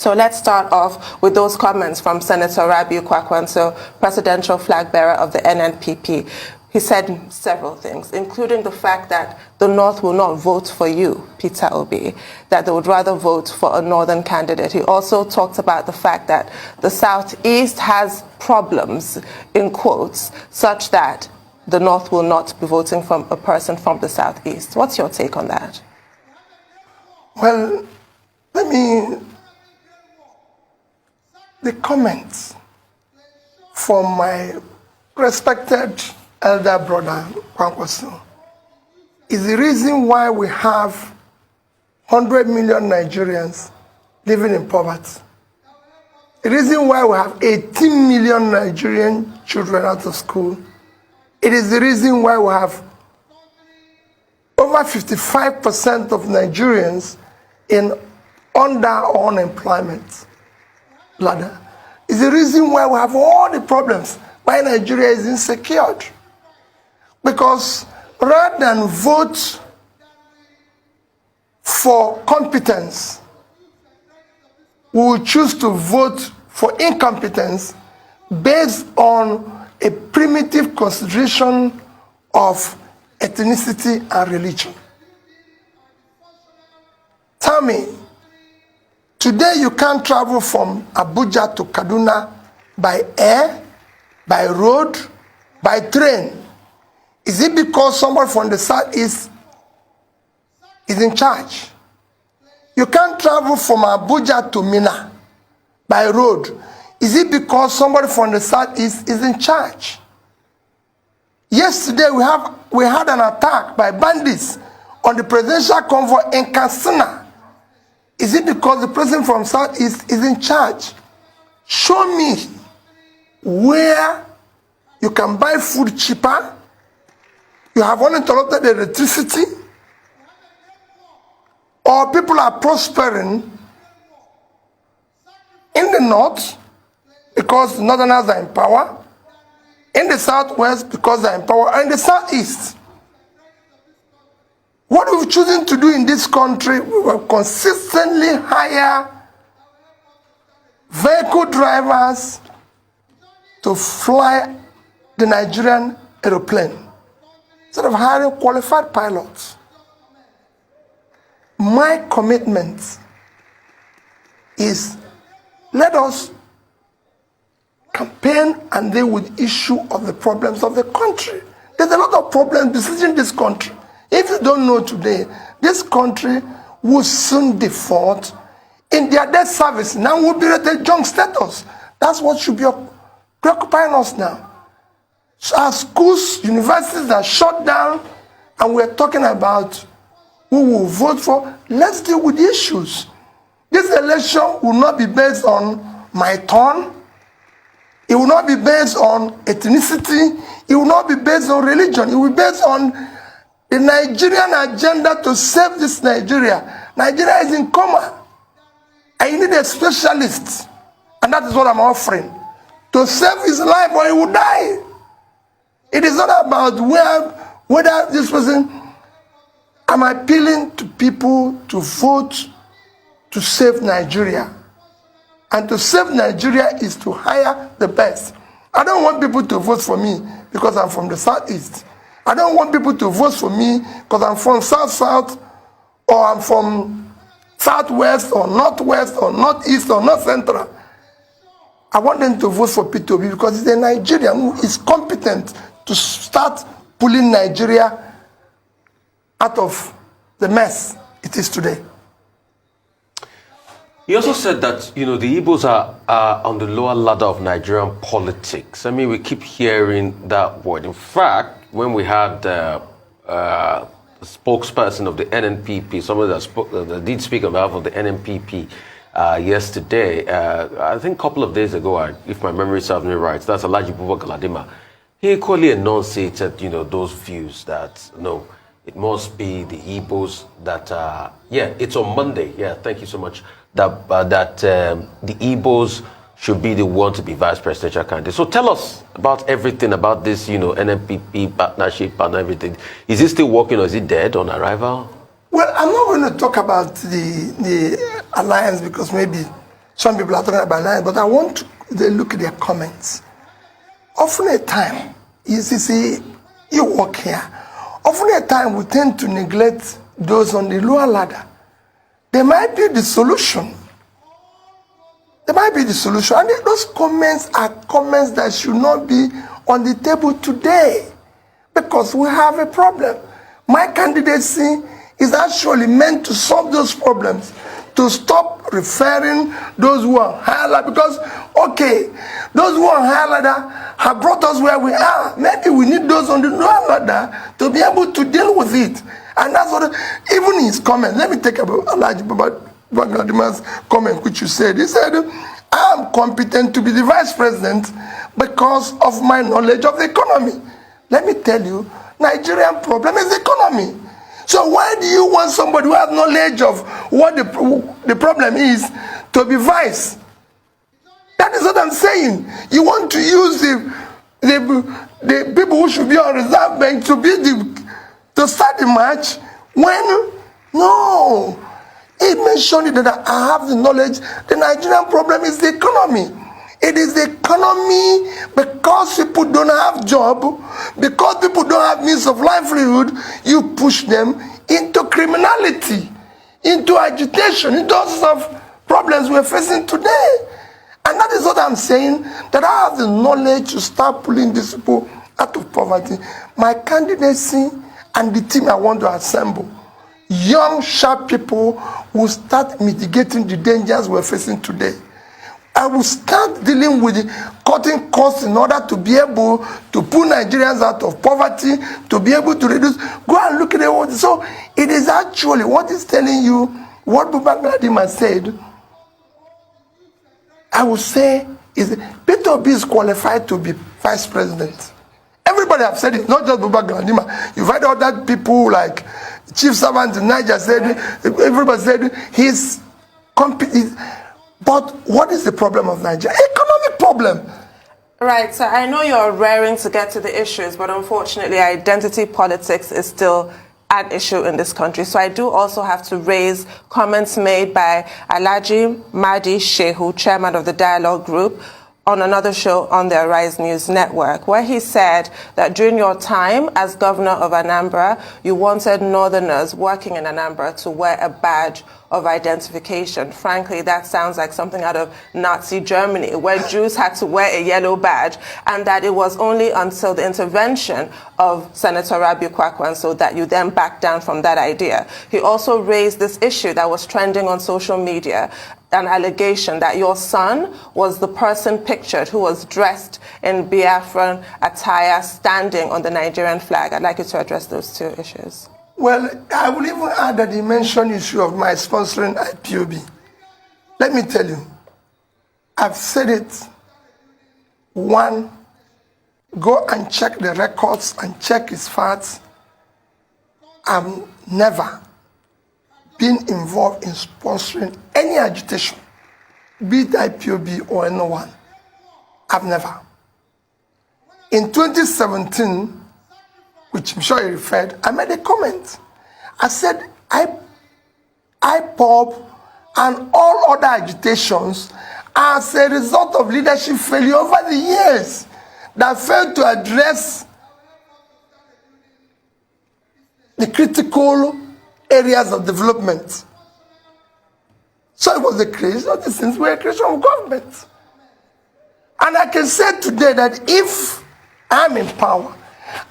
So let's start off with those comments from Senator Rabiu Kwakwonso, presidential flag bearer of the NNPP. He said several things, including the fact that the North will not vote for you, Peter Obi, that they would rather vote for a Northern candidate. He also talked about the fact that the Southeast has problems, in quotes, such that the North will not be voting for a person from the Southeast. What's your take on that? Well, the comments from my respected elder brother, Kwakwonso, is the reason why we have 100 million Nigerians living in poverty. The reason why we have 18 million Nigerian children out of school. It is the reason why we have over 55% of Nigerians in under unemployment ladder. It's the reason why we have all the problems, why Nigeria is insecure. Because rather than vote for competence, we will choose to vote for incompetence based on a primitive consideration of ethnicity and religion. Tell me, today you can't travel from Abuja to Kaduna by air, by road, by train. Is it because somebody from the Southeast is in charge? You can't travel from Abuja to Mina by road. Is it because somebody from the Southeast is in charge? Yesterday we had an attack by bandits on the presidential convoy in Katsina. Is it because the president from Southeast is in charge? Show me where you can buy food cheaper, you have uninterrupted electricity, or people are prospering in the north because the northerners are in power, in the southwest because they are in power, and in the southeast. What we've chosen to do in this country, we will consistently hire vehicle drivers to fly the Nigerian aeroplane instead of hiring qualified pilots. My commitment is, let us campaign and deal with the issue of the problems of the country. There's a lot of problems besieging this country. If you don't know today, this country will soon default in their debt service. Now we'll be at a junk status. That's what should be preoccupying us now. So our schools, universities are shut down, and we're talking about who will vote for. Let's deal with the issues. This election will not be based on my turn. It will not be based on ethnicity. It will not be based on religion. It will be based on the Nigerian agenda to save this Nigeria. Nigeria is in coma. And you need a specialist. And that is what I'm offering. To save his life or he will die. It is not about whether this person. I'm appealing to people to vote to save Nigeria. And to save Nigeria is to hire the best. I don't want people to vote for me because I'm from the Southeast. I don't want people to vote for me because I'm from South-South, or I'm from Southwest, or Northwest, or Northeast, or North Central. I want them to vote for Peter Obi because he's a Nigerian who is competent to start pulling Nigeria out of the mess it is today. He also said that, the Igbos are on the lower ladder of Nigerian politics. I mean, we keep hearing that word. In fact, when we had the spokesperson of the NNPP, somebody that did speak on behalf of the NNPP yesterday, I think a couple of days ago, if my memory serves me right, that's Alhaji Buba Galadima, he equally enunciated, those views that, no, it must be the Igbos that, it's on Monday. Yeah, thank you so much. That the Igbos should be the one to be vice presidential candidate. So tell us about everything about this, NNPP partnership and everything. Is it still working or is it dead on arrival? Well, I'm not going to talk about the alliance because maybe Some people are talking about lying, but I want to look at their comments. Often a time, you see, you work here. Often a time we tend to neglect those on the lower ladder. They might be the solution. They might be the solution. And those comments are comments that should not be on the table today because we have a problem. My candidacy is actually meant to solve those problems, to stop referring those who are higher ladder, because, okay, those who are higher ladder have brought us where we are. Maybe we need those on the lower ladder to be able to deal with it. And that's what, even in his comment, let me take about Alhaji Babagadima's comment, which you said. He said, I am competent to be the vice president because of my knowledge of the economy. Let me tell you, Nigerian problem is the economy. So why do you want somebody who has knowledge of what the problem is to be vice? That is what I'm saying. You want to use the people who should be on reserve bench to start the match when, no. He mentioned that I have the knowledge. The Nigerian problem is the economy. It is the economy because people don't have job, because people don't have means of livelihood, you push them into criminality, into agitation, into all sorts of problems we're facing today. And that is what I'm saying, that I have the knowledge to start pulling these people out of poverty. My candidacy and the team I want to assemble, young, sharp people will start mitigating the dangers we're facing today. I will start dealing with cutting costs in order to be able to pull Nigerians out of poverty, to be able to reduce. Go and look at it. So it is actually what is telling you what Babagadiman said. I would say is Peter Obi is qualified to be vice president. Everybody have said it, not just Babagadiman. You've heard other people like Chief Servant in Niger said, everybody said he's competent. But what is the problem of Nigeria? Economic problem. Right, so I know you're raring to get to the issues, but unfortunately identity politics is still an issue in this country. So I do also have to raise comments made by Alhaji Mahdi Shehu, chairman of the Dialogue Group, on another show on the Arise News Network, where he said that during your time as governor of Anambra, you wanted northerners working in Anambra to wear a badge of identification. Frankly, that sounds like something out of Nazi Germany, where Jews had to wear a yellow badge, and that it was only until the intervention of Senator Rabiu Kwakwonso that you then backed down from that idea. He also raised this issue that was trending on social media, an allegation that your son was the person pictured who was dressed in Biafran attire standing on the Nigerian flag. I'd like you to address those two issues. Well, I will even add that he mentioned the issue of my sponsoring IPOB. Let me tell you, I've said it. One, go and check the records and check his facts. I've never been involved in sponsoring any agitation, be it IPOB or anyone. I've never. In 2017, which I'm sure you referred, I made a comment. I said, IPOB and all other agitations are as a result of leadership failure over the years that failed to address the critical areas of development. So it was the creation of these things, were a creation of government. And I can say today that if I'm in power,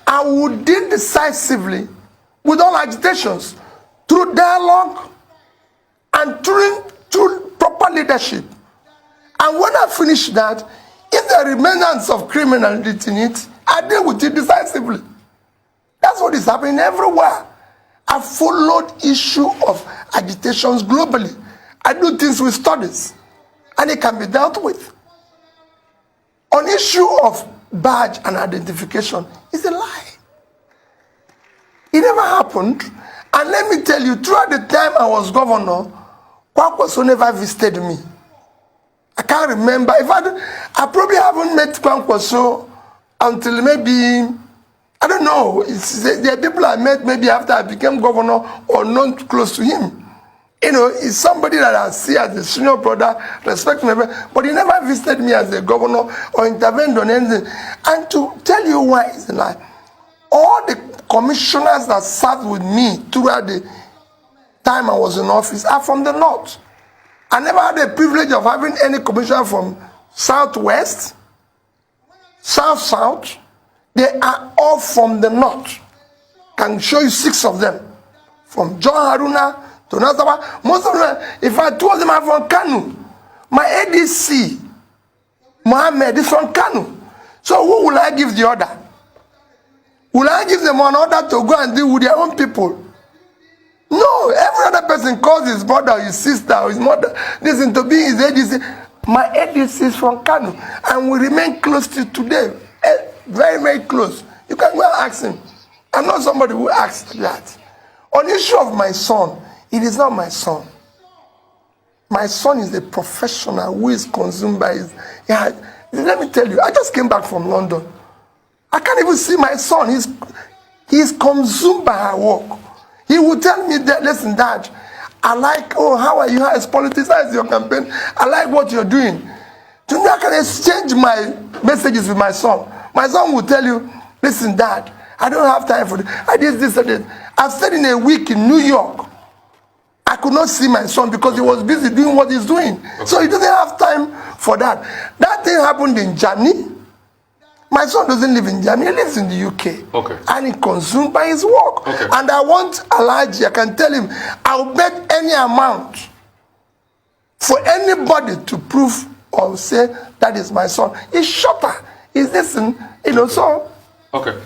I would deal decisively with all agitations through dialogue and through proper leadership. And when I finish that, if there are remnants of criminality in it, I deal with it decisively. That's what is happening everywhere. I followed issue of agitations globally. I do things with studies, and it can be dealt with. On issue of badge and identification, it's a lie. It never happened. And let me tell you, throughout the time I was governor, Kwakwonso never visited me. I can't remember. In fact, I probably haven't met Kwakwonso until maybe, I don't know, there are people I met maybe after I became governor or known close to him. You know, he's somebody that I see as a senior brother, respect me, but he never visited me as a governor or intervened on anything. And to tell you why is a lie. All the commissioners that sat with me throughout the time I was in office are from the north. I never had the privilege of having any commissioner from southwest, south. They are all from the north. Can show you 6 of them. From John Haruna to Nazawa. Most of them, if I told them I'm from Kanu, my ADC, Mohammed, is from Kanu. So who will I give the order? Will I give them an order to go and deal with their own people? No, every other person calls his brother, his sister, or his mother, listen to be his ADC. My ADC is from Kanu, and we remain close to today. Very, very close. You can go and ask him. I'm not somebody who asks that. On the issue of my son, it is not my son. My son is a professional who is consumed by his... Yeah, let me tell you, I just came back from London. I can't even see my son. He's consumed by her work. He will tell me that, listen, Dad, I like, oh, how are you? How is politics? How is your campaign? I like what you're doing. To me, I can exchange my messages with my son. My son will tell you, listen, Dad, I don't have time for this. I did this and this. I've stayed in a week in New York. I could not see my son because he was busy doing what he's doing. Okay. So he doesn't have time for that. That thing happened in Germany. My son doesn't live in Germany. He lives in the UK. Okay. And he's consumed by his work. Okay. And I want Alhaji, I can tell him, I'll bet any amount for anybody to prove or say that is my son. He's shorter. He's listen, you know, so. Okay.